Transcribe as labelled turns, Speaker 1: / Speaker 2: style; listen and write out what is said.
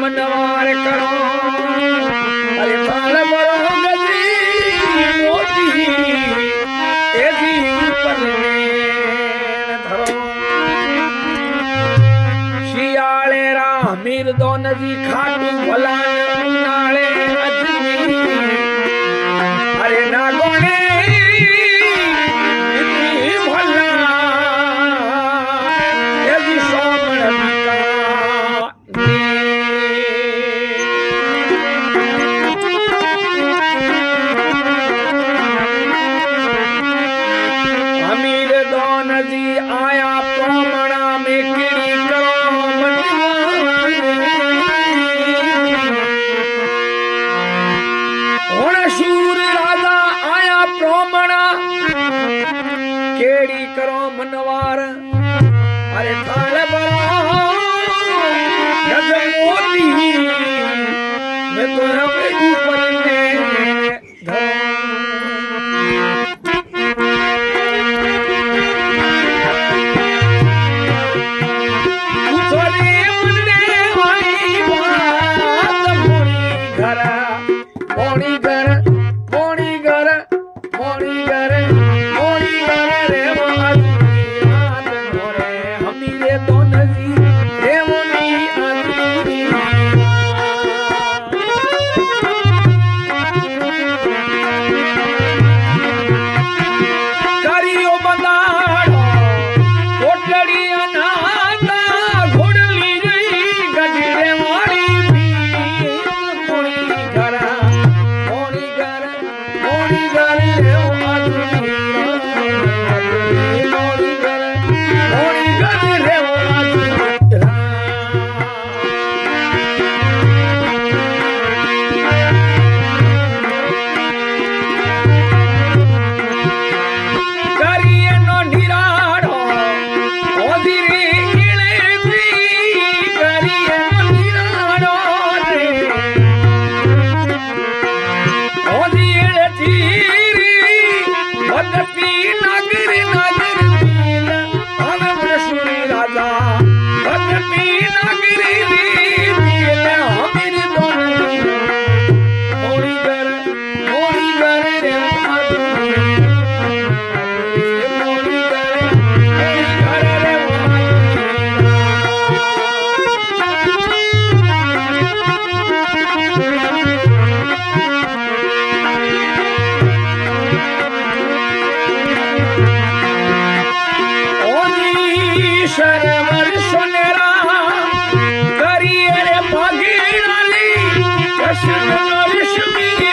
Speaker 1: मनवार करो अरे बाल बरो गजी मोती एदी ऊपर धरो शियाले रामीर दो नदी खाटू भलान नाले अजनी अरे नागोने इतनी भला एदी सोमण बिका जी आया प्रमणा में किड़ी करो होने शूर राजा आया प्रमणा केड़ी करो मनवार अरे थाल बड़ा गज मोती मैं तो हमें ऊपर में कृष्ण